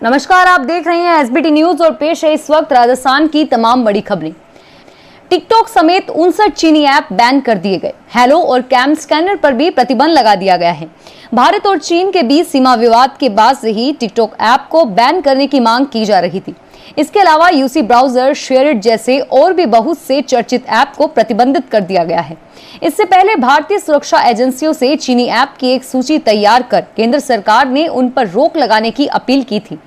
नमस्कार, आप देख रहे हैं एसबीटी न्यूज और पेश है इस वक्त राजस्थान की तमाम बड़ी खबरें। टिकटॉक समेत 59 चीनी ऐप बैन कर दिए गए। हेलो और कैम स्कैनर पर भी प्रतिबंध लगा दिया गया है। भारत और चीन के बीच सीमा विवाद के बाद से ही टिकटॉक ऐप को बैन करने की मांग की जा रही थी। इसके अलावा यूसी ब्राउजर, शेयरइट जैसे और भी बहुत से चर्चित ऐप को प्रतिबंधित कर दिया गया है। इससे पहले भारतीय सुरक्षा एजेंसियों से चीनी ऐप की एक सूची तैयार कर केंद्र सरकार ने उन पर रोक लगाने की अपील की थी।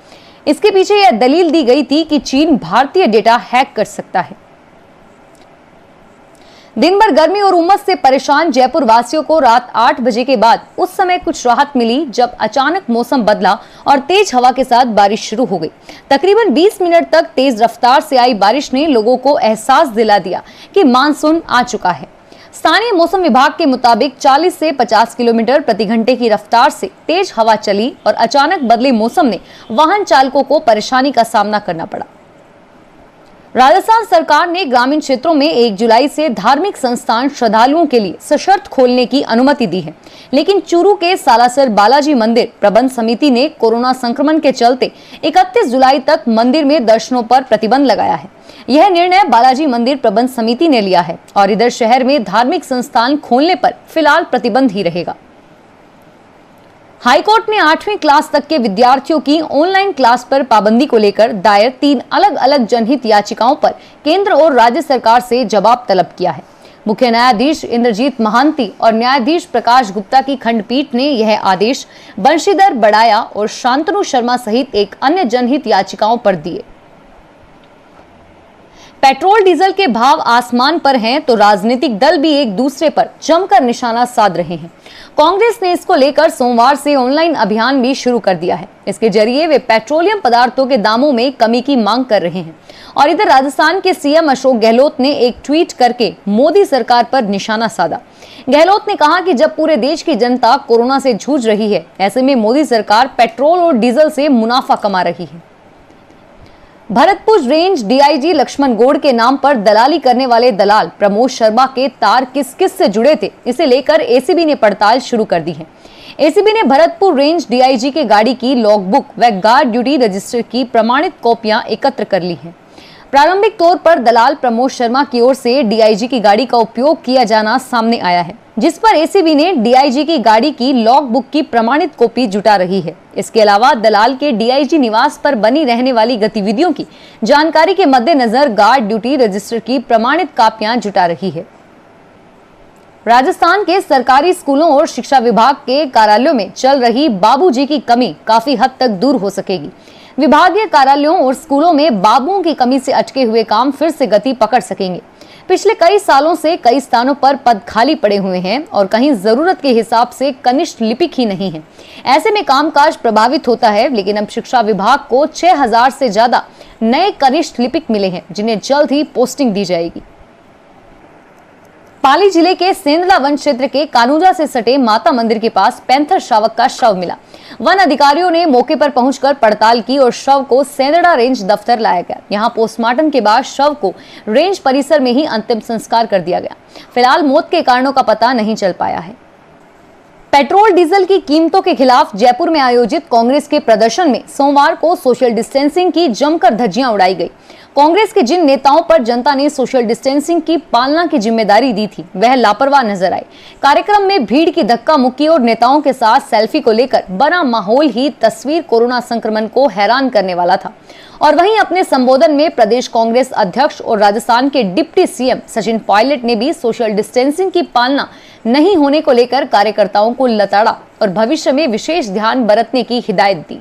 इसके पीछे यह दलील दी गई थी कि चीन भारतीय डेटा हैक कर सकता है। दिन भर गर्मी और उमस से परेशान जयपुर वासियों को रात 8 बजे के बाद उस समय कुछ राहत मिली जब अचानक मौसम बदला और तेज हवा के साथ बारिश शुरू हो गई। तकरीबन 20 मिनट तक तेज रफ्तार से आई बारिश ने लोगों को एहसास दिला दिया कि मानसून आ चुका है। स्थानीय मौसम विभाग के मुताबिक 40 से 50 किलोमीटर प्रति घंटे की रफ्तार से तेज हवा चली और अचानक बदले मौसम ने वाहन चालकों को परेशानी का सामना करना पड़ा। राजस्थान सरकार ने ग्रामीण क्षेत्रों में 1 जुलाई से धार्मिक संस्थान श्रद्धालुओं के लिए सशर्त खोलने की अनुमति दी है, लेकिन चूरू के सालासर बालाजी मंदिर प्रबंध समिति ने कोरोना संक्रमण के चलते 31 जुलाई तक मंदिर में दर्शनों पर प्रतिबंध लगाया है। यह निर्णय बालाजी मंदिर प्रबंध समिति ने लिया है और इधर शहर में धार्मिक संस्थान खोलने पर फिलहाल प्रतिबंध ही रहेगा। हाईकोर्ट ने 8वीं क्लास तक के विद्यार्थियों की ऑनलाइन क्लास पर पाबंदी को लेकर दायर 3 अलग अलग जनहित याचिकाओं पर केंद्र और राज्य सरकार से जवाब तलब किया है। मुख्य न्यायाधीश इंद्रजीत महांती और न्यायाधीश प्रकाश गुप्ता की खंडपीठ ने यह आदेश बंशीधर बड़ाया और शांतनु शर्मा सहित एक अन्य जनहित याचिकाओं पर दिए। पेट्रोल डीजल के भाव आसमान पर हैं तो राजनीतिक दल भी एक दूसरे पर जमकर निशाना साध रहे हैं। कांग्रेस ने इसको लेकर सोमवार से ऑनलाइन अभियान भी शुरू कर दिया है। इसके जरिए वे पेट्रोलियम पदार्थों के दामों में कमी की मांग कर रहे हैं। और इधर राजस्थान के सीएम अशोक गहलोत ने एक ट्वीट करके मोदी सरकार पर निशाना साधा। गहलोत ने कहा कि जब पूरे देश की जनता कोरोना से जूझ रही है, ऐसे में मोदी सरकार पेट्रोल और डीजल से मुनाफा कमा रही है। भरतपुर रेंज डीआईजी लक्ष्मण गौड़ के नाम पर दलाली करने वाले दलाल प्रमोद शर्मा के तार किस किस से जुड़े थे, इसे लेकर एसीबी ने पड़ताल शुरू कर दी है। एसीबी ने भरतपुर रेंज डीआईजी के गाड़ी की लॉगबुक व गार्ड ड्यूटी रजिस्टर की प्रमाणित कॉपियां एकत्र कर ली हैं। प्रारंभिक तौर पर दलाल प्रमोद शर्मा की ओर से डीआईजी की गाड़ी का उपयोग किया जाना सामने आया है, जिस पर एसीबी ने डीआईजी की गाड़ी की लॉग बुक की प्रमाणित कॉपी जुटा रही है। इसके अलावा दलाल के डीआईजी निवास पर बनी रहने वाली गतिविधियों की जानकारी के मद्देनजर गार्ड ड्यूटी रजिस्टर की प्रमाणित कापियां जुटा रही है। राजस्थान के सरकारी स्कूलों और शिक्षा विभाग के कार्यालयों में चल रही बाबूजी की कमी काफी हद तक दूर हो सकेगी। विभागीय कार्यालयों और स्कूलों में बाबुओं की कमी से अटके हुए काम फिर से गति पकड़ सकेंगे। पिछले कई सालों से कई स्थानों पर पद खाली पड़े हुए हैं और कहीं जरूरत के हिसाब से कनिष्ठ लिपिक ही नहीं है। ऐसे में कामकाज प्रभावित होता है, लेकिन अब शिक्षा विभाग को 6000 से ज्यादा नए कनिष्ठ लिपिक मिले हैं, जिन्हें जल्द ही पोस्टिंग दी जाएगी। पाली जिले के सेंदड़ा वन क्षेत्र के कानूजा से सटे माता मंदिर के पास पैंथर शावक का शव मिला। वन अधिकारियों ने मौके पर पहुंचकर पड़ताल की और शव को सेंदड़ा रेंज दफ्तर लाया गया। यहां पोस्टमार्टम के बाद शव को रेंज परिसर में ही अंतिम संस्कार कर दिया गया। फिलहाल मौत के कारणों का पता नहीं चल पाया है। पेट्रोल डीजल की कीमतों के खिलाफ जयपुर में आयोजित कांग्रेस के प्रदर्शन में सोमवार को सोशल डिस्टेंसिंग की जमकर धज्जियां उड़ाई गई। कांग्रेस के जिन नेताओं पर जनता ने सोशल डिस्टेंसिंग की पालना की जिम्मेदारी दी थी, वह लापरवाह नजर आए। कार्यक्रम में भीड़ की धक्का मुक्की और नेताओं के साथ सेल्फी को लेकर बना माहौल ही तस्वीर कोरोना संक्रमण को हैरान करने वाला था। और वहीं अपने संबोधन में प्रदेश कांग्रेस अध्यक्ष और राजस्थान के डिप्टी सीएम सचिन पायलट ने भी सोशल डिस्टेंसिंग की पालना नहीं होने को लेकर कार्यकर्ताओं को लताड़ा और भविष्य में विशेष ध्यान बरतने की हिदायत दी।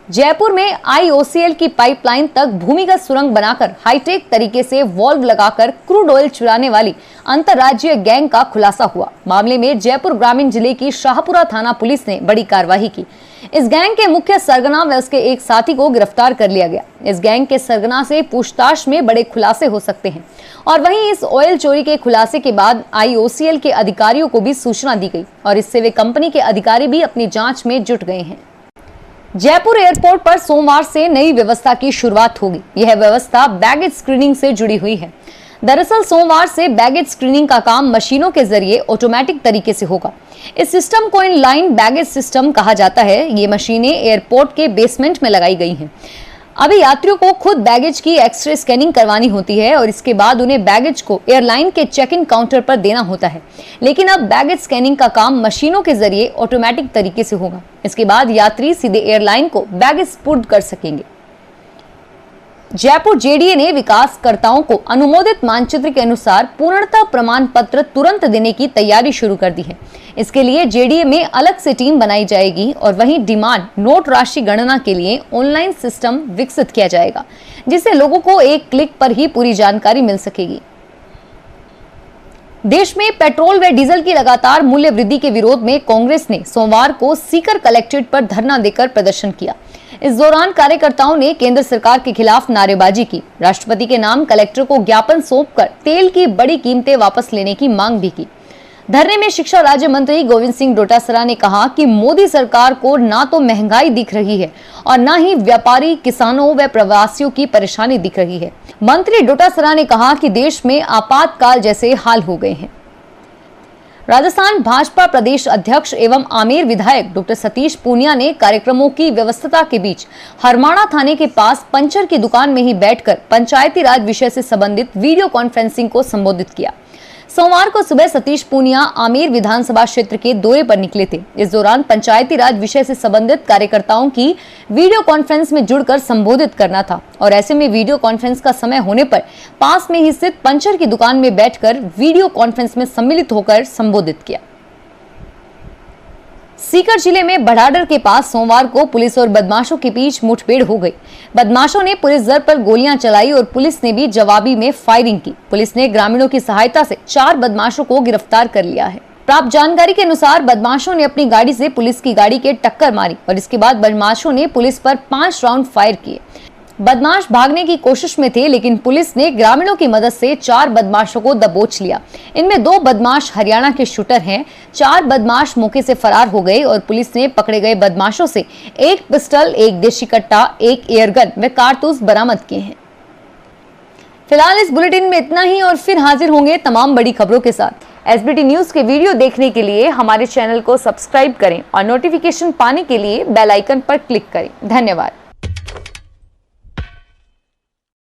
जयपुर में आईओसीएल की पाइपलाइन तक भूमिगत सुरंग बनाकर हाईटेक तरीके से वॉल्व लगाकर क्रूड ऑयल चुराने वाली अंतर्राज्यीय गैंग का खुलासा हुआ। मामले में जयपुर ग्रामीण जिले की शाहपुरा थाना पुलिस ने बड़ी कार्रवाई की। इस गैंग के मुख्य सरगना व उसके एक साथी को गिरफ्तार कर लिया गया। इस गैंग के सरगना से पूछताछ में बड़े खुलासे हो सकते हैं। और वहीं इस ऑयल चोरी के खुलासे के बाद आईओसीएल के अधिकारियों को भी सूचना दी गई और इससे वे कंपनी के अधिकारी भी अपनी जांच में जुट गए हैं। जयपुर एयरपोर्ट पर सोमवार से नई व्यवस्था की शुरुआत होगी। यह व्यवस्था बैगेज स्क्रीनिंग से जुड़ी हुई है। दरअसल सोमवार से बैगेज स्क्रीनिंग का काम मशीनों के जरिए ऑटोमेटिक तरीके से होगा। इस सिस्टम को इनलाइन बैगेज सिस्टम कहा जाता है। ये मशीनें एयरपोर्ट के बेसमेंट में लगाई गई हैं। अभी यात्रियों को खुद बैगेज की एक्सरे स्कैनिंग करवानी होती है और इसके बाद उन्हें बैगेज को एयरलाइन के चेक इन काउंटर पर देना होता है। लेकिन अब बैगेज स्कैनिंग का काम मशीनों के जरिए ऑटोमेटिक तरीके से होगा। इसके बाद यात्री सीधे एयरलाइन को बैगेज स्पुर्द कर सकेंगे। जयपुर जेडीए ने विकासकर्ताओं को अनुमोदित मानचित्र के अनुसार पूर्णता प्रमाण पत्र तुरंत देने की तैयारी शुरू कर दी है। इसके लिए जेडीए में अलग से टीम बनाई जाएगी और वहीं डिमांड नोट राशि गणना के लिए ऑनलाइन सिस्टम विकसित किया जाएगा, जिससे लोगों को एक क्लिक पर ही पूरी जानकारी मिल सकेगी। देश में पेट्रोल व डीजल की लगातार मूल्य वृद्धि के विरोध में कांग्रेस ने सोमवार को सीकर कलेक्ट्रेट पर धरना देकर प्रदर्शन किया। इस दौरान कार्यकर्ताओं ने केंद्र सरकार के खिलाफ नारेबाजी की। राष्ट्रपति के नाम कलेक्टर को ज्ञापन सौंपकर तेल की बड़ी कीमतें वापस लेने की मांग भी की। धरने में शिक्षा राज्य मंत्री गोविंद सिंह डोटासरा ने कहा कि मोदी सरकार को ना तो महंगाई दिख रही है और ना ही व्यापारी, किसानों व प्रवासियों की परेशानी दिख रही है। मंत्री डोटासरा ने कहा कि देश में आपातकाल जैसे हाल हो गए हैं। राजस्थान भाजपा प्रदेश अध्यक्ष एवं आमेर विधायक डॉक्टर सतीश पूनिया ने कार्यक्रमों की व्यवस्था के बीच हरमाणा थाने के पास पंचर की दुकान में ही बैठकर पंचायती राज विषय से संबंधित वीडियो कॉन्फ्रेंसिंग को संबोधित किया। सोमवार को सुबह सतीश पूनिया आमेर विधानसभा क्षेत्र के दौरे पर निकले थे। इस दौरान पंचायती राज विषय से संबंधित कार्यकर्ताओं की वीडियो कॉन्फ्रेंस में जुड़कर संबोधित करना था और ऐसे में वीडियो कॉन्फ्रेंस का समय होने पर पास में ही स्थित पंचर की दुकान में बैठकर वीडियो कॉन्फ्रेंस में सम्मिलित होकर संबोधित किया। सीकर जिले में बढ़ाडर के पास सोमवार को पुलिस और बदमाशों के बीच मुठभेड़ हो गई। बदमाशों ने पुलिस दल पर गोलियां चलाई और पुलिस ने भी जवाबी में फायरिंग की। पुलिस ने ग्रामीणों की सहायता से 4 बदमाशों को गिरफ्तार कर लिया है। प्राप्त जानकारी के अनुसार बदमाशों ने अपनी गाड़ी से पुलिस की गाड़ी के टक्कर मारी और इसके बाद बदमाशों ने पुलिस पर 5 राउंड फायर किए। बदमाश भागने की कोशिश में थे, लेकिन पुलिस ने ग्रामीणों की मदद से 4 बदमाशों को दबोच लिया। इनमें 2 बदमाश हरियाणा के शूटर हैं। 4 बदमाश मौके से फरार हो गए और पुलिस ने पकड़े गए बदमाशों से 1 पिस्टल, 1 देशी कट्टा, 1 एयरगन व कारतूस बरामद किए हैं। फिलहाल इस बुलेटिन में इतना ही और फिर हाजिर होंगे तमाम बड़ी खबरों के साथ। एसबीटी न्यूज के वीडियो देखने के लिए हमारे चैनल को सब्सक्राइब करें और नोटिफिकेशन पाने के लिए बेल आइकन पर क्लिक करें। धन्यवाद।